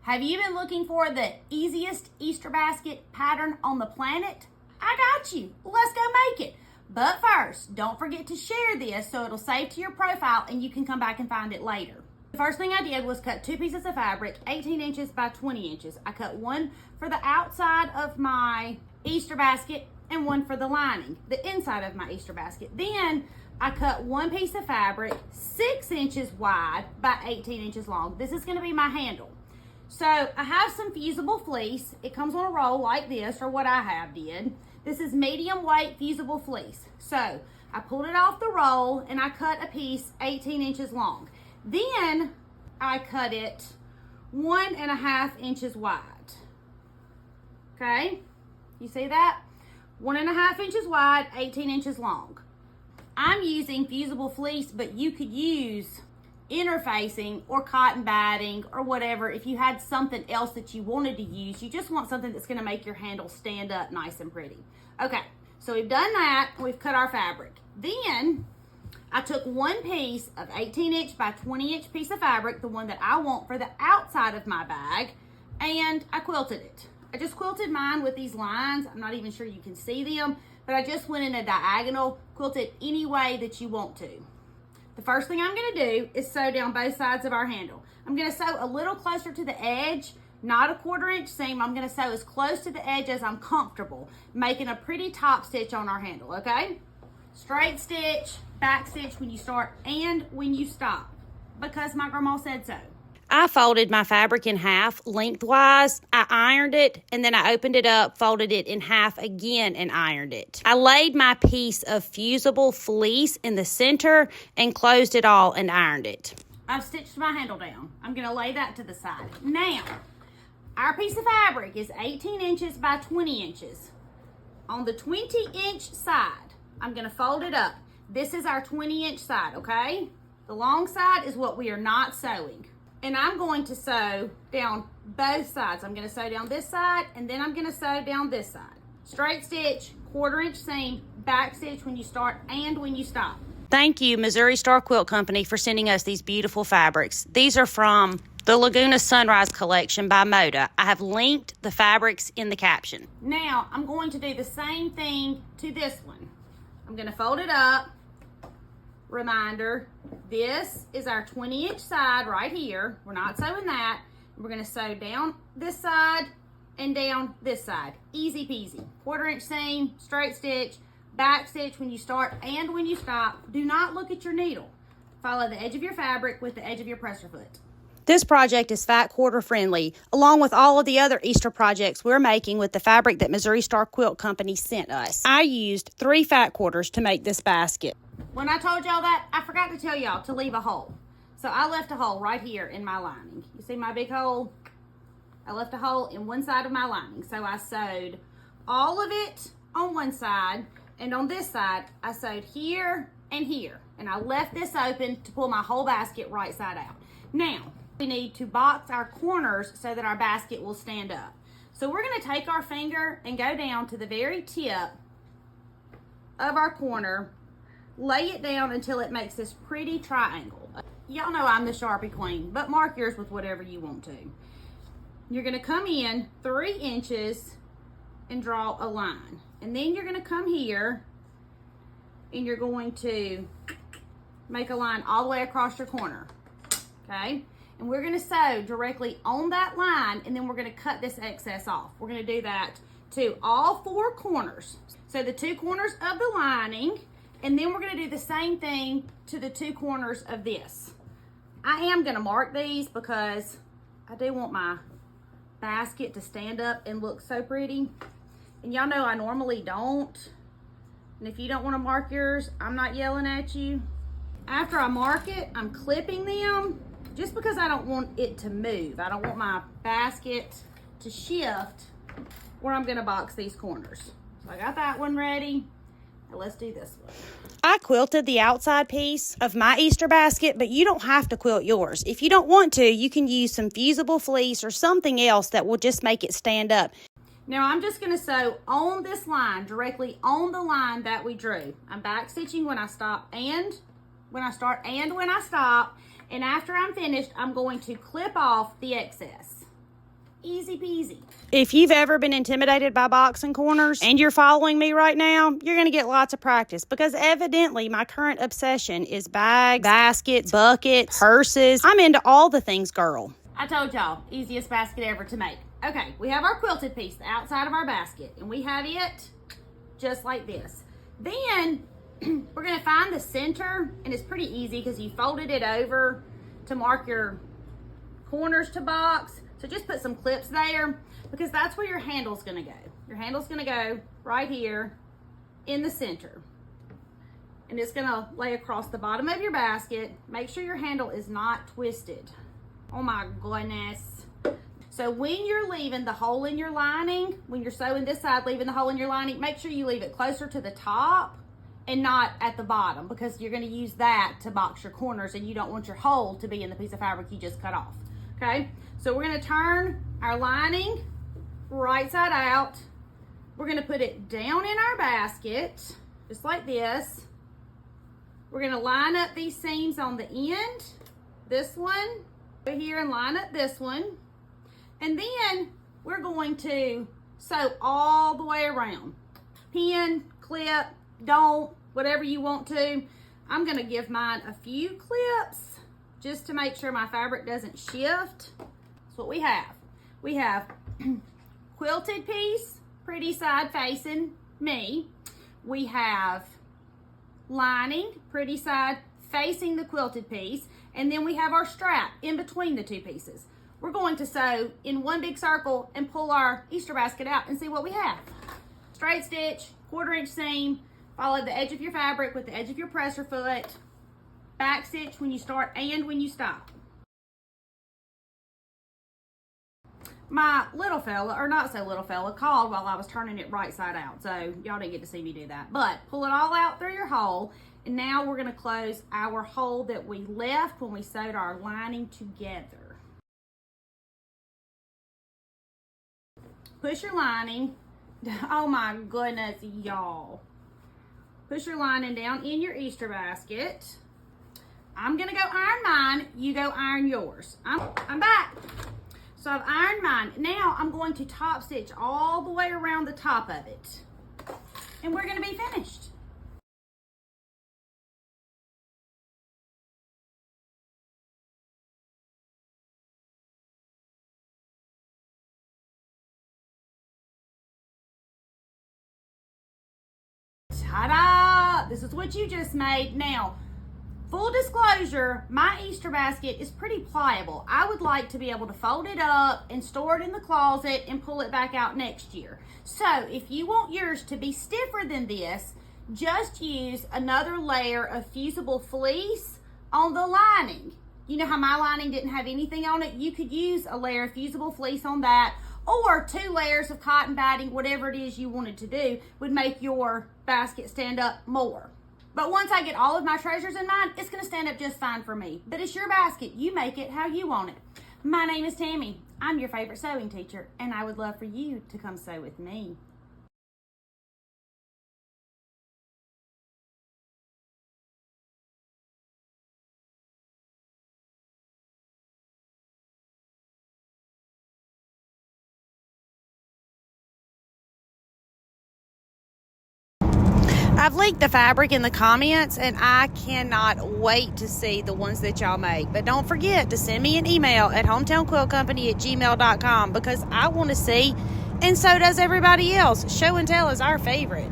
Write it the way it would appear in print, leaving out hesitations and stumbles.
Have you been looking for the easiest Easter basket pattern on the planet? I got you. Let's go make it. But first, don't forget to share this so it'll save to your profile and you can come back and find it later. The first thing I did was cut 2 pieces of fabric, 18 inches by 20 inches. I cut one for the outside of my Easter basket and one for the lining, the inside of my Easter basket. Then I cut 1 piece of fabric 6 inches wide by 18 inches long. This is going to be my handle. So I have some fusible fleece. It comes on a roll like this, or what I have did. This is medium weight fusible fleece. So I pulled it off the roll and I cut a piece 18 inches long. Then I cut it 1.5 inches wide. Okay, you see that? 1.5 inches wide, 18 inches long. I'm using fusible fleece, but you could use interfacing or cotton batting or whatever if you had something else that you wanted to use. You just want something that's going to make your handle stand up nice and pretty. Okay, so we've done that. We've cut our fabric. Then I took 1 piece of 18 inch by 20 inch piece of fabric, the one that I want for the outside of my bag, and I quilted it. I just quilted mine with these lines. I'm not even sure you can see them, but I just went in a diagonal, quilt it any way that you want to. The first thing I'm going to do is sew down both sides of our handle. I'm going to sew a little closer to the edge, not a 1/4 inch seam. I'm going to sew as close to the edge as I'm comfortable, making a pretty top stitch on our handle, okay? Straight stitch, back stitch when you start and when you stop, because my grandma said so. I folded my fabric in half lengthwise. I ironed it, and then I opened it up, folded it in half again, and ironed it. I laid my piece of fusible fleece in the center and closed it all and ironed it. I've stitched my handle down. I'm going to lay that to the side. Now, our piece of fabric is 18 inches by 20 inches. On the 20-inch side, I'm going to fold it up. This is our 20-inch side, okay? The long side is what we are not sewing. And I'm going to sew down both sides. I'm going to sew down this side, and then I'm going to sew down this side. Straight stitch, 1/4 inch seam, back stitch when you start and when you stop. Thank you, Missouri Star Quilt Company, for sending us these beautiful fabrics. These are from the Laguna Sunrise Collection by Moda. I have linked the fabrics in the caption. Now, I'm going to do the same thing to this one. I'm going to fold it up. Reminder, this is our 20-inch side right here. We're not sewing that. We're going to sew down this side and down this side. Easy peasy. 1/4 inch seam, straight stitch, back stitch when you start and when you stop. Do not look at your needle. Follow the edge of your fabric with the edge of your presser foot. This project is fat quarter friendly, along with all of the other Easter projects we're making with the fabric that Missouri Star Quilt Company sent us. I used 3 fat quarters to make this basket. When I told y'all that, I forgot to tell y'all to leave a hole. So I left a hole right here in my lining. You see my big hole? I left a hole in one side of my lining. So I sewed all of it on one side, and on this side, I sewed here and here. And I left this open to pull my whole basket right side out. Now, we need to box our corners so that our basket will stand up. So we're going to take our finger and go down to the very tip of our corner, lay it down until it makes this pretty triangle. Y'all know I'm the Sharpie queen, but mark yours with whatever you want to. You're going to come in 3 inches and draw a line. And then you're going to come here and you're going to make a line all the way across your corner. Okay? And we're going to sew directly on that line, and then we're going to cut this excess off. We're going to do that to all 4 corners. So the 2 corners of the lining, and then we're going to do the same thing to the 2 corners of this. I am going to mark these because I do want my basket to stand up and look so pretty. And y'all know I normally don't. And if you don't want to mark yours, I'm not yelling at you. After I mark it, I'm clipping them just because I don't want it to move. I don't want my basket to shift where I'm going to box these corners. So I got that one ready. Now let's do this one. I quilted the outside piece of my Easter basket, but you don't have to quilt yours. If you don't want to, you can use some fusible fleece or something else that will just make it stand up. Now I'm just going to sew on this line, directly on the line that we drew. I'm back stitching when I stop and when I start and when I stop. And after I'm finished, I'm going to clip off the excess. Easy peasy. If you've ever been intimidated by boxing corners and you're following me right now, you're going to get lots of practice because evidently my current obsession is bags, baskets, buckets, purses. I'm into all the things, girl. I told y'all, easiest basket ever to make. Okay, we have our quilted piece, the outside of our basket, and we have it just like this. Then we're going to find the center, and it's pretty easy because you folded it over to mark your corners to box. So just put some clips there because that's where your handle's going to go. Your handle's going to go right here in the center. And it's going to lay across the bottom of your basket. Make sure your handle is not twisted. Oh my goodness. So when you're leaving the hole in your lining, when you're sewing this side, leaving the hole in your lining, make sure you leave it closer to the top and not at the bottom because you're going to use that to box your corners and you don't want your hole to be in the piece of fabric you just cut off. Okay, so we're going to turn our lining right side out. We're going to put it down in our basket, just like this. We're going to line up these seams on the end, this one over here, and line up this one. And then we're going to sew all the way around. Pin, clip, don't, whatever you want to. I'm going to give mine a few clips just to make sure my fabric doesn't shift. That's what we have. We have quilted piece, pretty side facing me. We have lining, pretty side facing the quilted piece. And then we have our strap in between the two pieces. We're going to sew in one big circle and pull our Easter basket out and see what we have. Straight stitch, 1/4 inch seam, follow the edge of your fabric with the edge of your presser foot, back stitch when you start and when you stop. My little fella, or not so little fella, called while I was turning it right side out, so y'all didn't get to see me do that. But pull it all out through your hole, and now we're going to close our hole that we left when we sewed our lining together. Push your lining, oh my goodness, y'all. Push your lining down in your Easter basket. I'm gonna go iron mine, you go iron yours. I'm back. So I've ironed mine. Now I'm going to top stitch all the way around the top of it. And we're gonna be finished. Ta-da! This is what you just made. Now, full disclosure, my Easter basket is pretty pliable. I would like to be able to fold it up and store it in the closet and pull it back out next year. So if you want yours to be stiffer than this, just use another layer of fusible fleece on the lining. You know how my lining didn't have anything on it? You could use a layer of fusible fleece on that, or 2 layers of cotton batting, whatever it is you wanted to do, would make your basket stand up more. But once I get all of my treasures in mine, it's gonna stand up just fine for me. But it's your basket, you make it how you want it. My name is Tammy, I'm your favorite sewing teacher, and I would love for you to come sew with me. I've linked the fabric in the comments, and I cannot wait to see the ones that y'all make. But don't forget to send me an email at hometownquiltcompany@gmail.com because I want to see, and so does everybody else. Show and tell is our favorite.